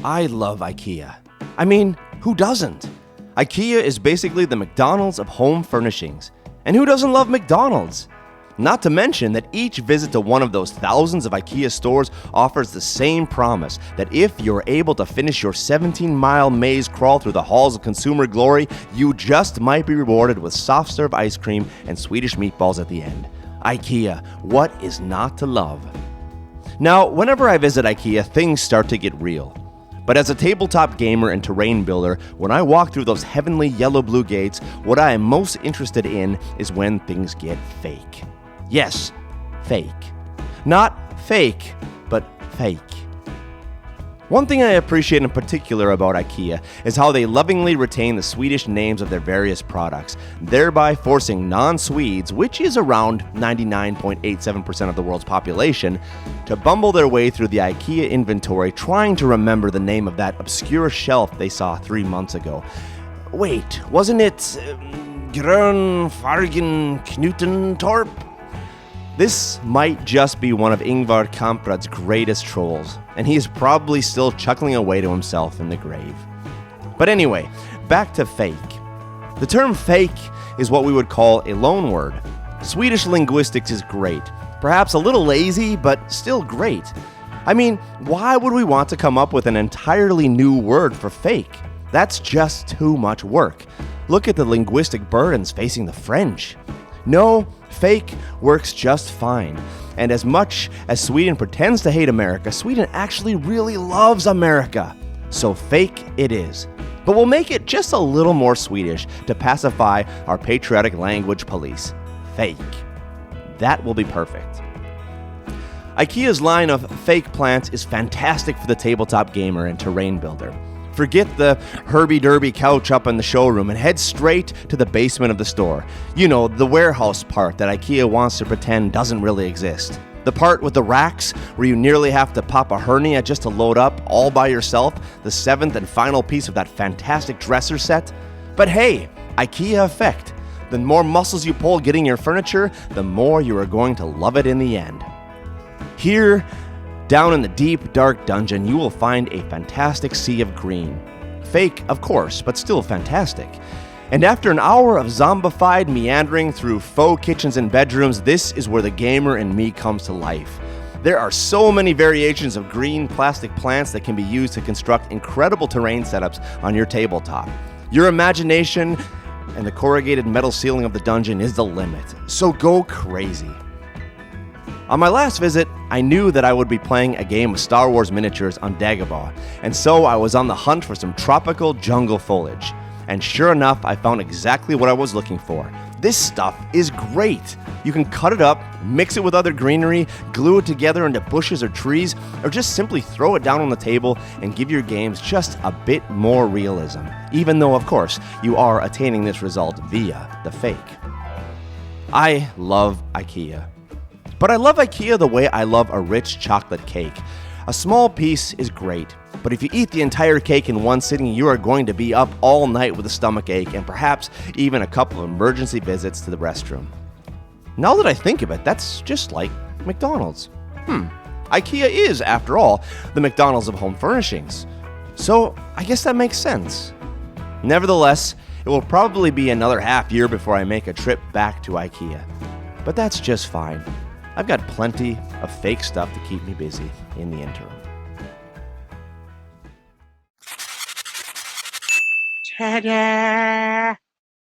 I love IKEA. I mean, who doesn't? IKEA is basically the McDonald's of home furnishings. And who doesn't love McDonald's? Not to mention that each visit to one of those thousands of IKEA stores offers the same promise that if you're able to finish your 17-mile maze crawl through the halls of consumer glory, you just might be rewarded with soft serve ice cream and Swedish meatballs at the end. IKEA, what is not to love? Now, whenever I visit IKEA, things start to get real. But as a tabletop gamer and terrain builder, when I walk through those heavenly yellow-blue gates, what I am most interested in is when things get fake. Yes, fake. Not fake, but fake. One thing I appreciate in particular about IKEA is how they lovingly retain the Swedish names of their various products, thereby forcing non-Swedes, which is around 99.87% of the world's population, to bumble their way through the IKEA inventory trying to remember the name of that obscure shelf they saw 3 months ago. Wait, wasn't it Grön Fargen Knutentorp? This might just be one of Ingvar Kamprad's greatest trolls, and he is probably still chuckling away to himself in the grave. But anyway, back to fake. The term fake is what we would call a loan word. Swedish linguistics is great, perhaps a little lazy, but still great. I mean, why would we want to come up with an entirely new word for fake? That's just too much work. Look at the linguistic burdens facing the French. No, fake works just fine. And as much as Sweden pretends to hate America, Sweden actually really loves America. So fake it is. But we'll make it just a little more Swedish to pacify our patriotic language police. Fake. That will be perfect. IKEA's line of fake plants is fantastic for the tabletop gamer and terrain builder. Forget the herby-derby couch up in the showroom and head straight to the basement of the store. You know, the warehouse part that IKEA wants to pretend doesn't really exist. The part with the racks where you nearly have to pop a hernia just to load up, all by yourself, the 7th and final piece of that fantastic dresser set. But hey, IKEA effect. The more muscles you pull getting your furniture, the more you are going to love it in the end. Here, down in the deep, dark dungeon, you will find a fantastic sea of green. Fake, of course, but still fantastic. And after an hour of zombified meandering through faux kitchens and bedrooms, this is where the gamer in me comes to life. There are so many variations of green plastic plants that can be used to construct incredible terrain setups on your tabletop. Your imagination and the corrugated metal ceiling of the dungeon is the limit, so go crazy. On my last visit, I knew that I would be playing a game of Star Wars miniatures on Dagobah, and so I was on the hunt for some tropical jungle foliage. And sure enough, I found exactly what I was looking for. This stuff is great. You can cut it up, mix it with other greenery, glue it together into bushes or trees, or just simply throw it down on the table and give your games just a bit more realism, even though, of course, you are attaining this result via the fake. I love IKEA. But I love IKEA the way I love a rich chocolate cake. A small piece is great, but if you eat the entire cake in one sitting, you are going to be up all night with a stomach ache and perhaps even a couple of emergency visits to the restroom. Now that I think of it, that's just like McDonald's. IKEA is, after all, the McDonald's of home furnishings. So I guess that makes sense. Nevertheless, it will probably be another half year before I make a trip back to IKEA. But that's just fine. I've got plenty of fake stuff to keep me busy in the interim. Ta-da!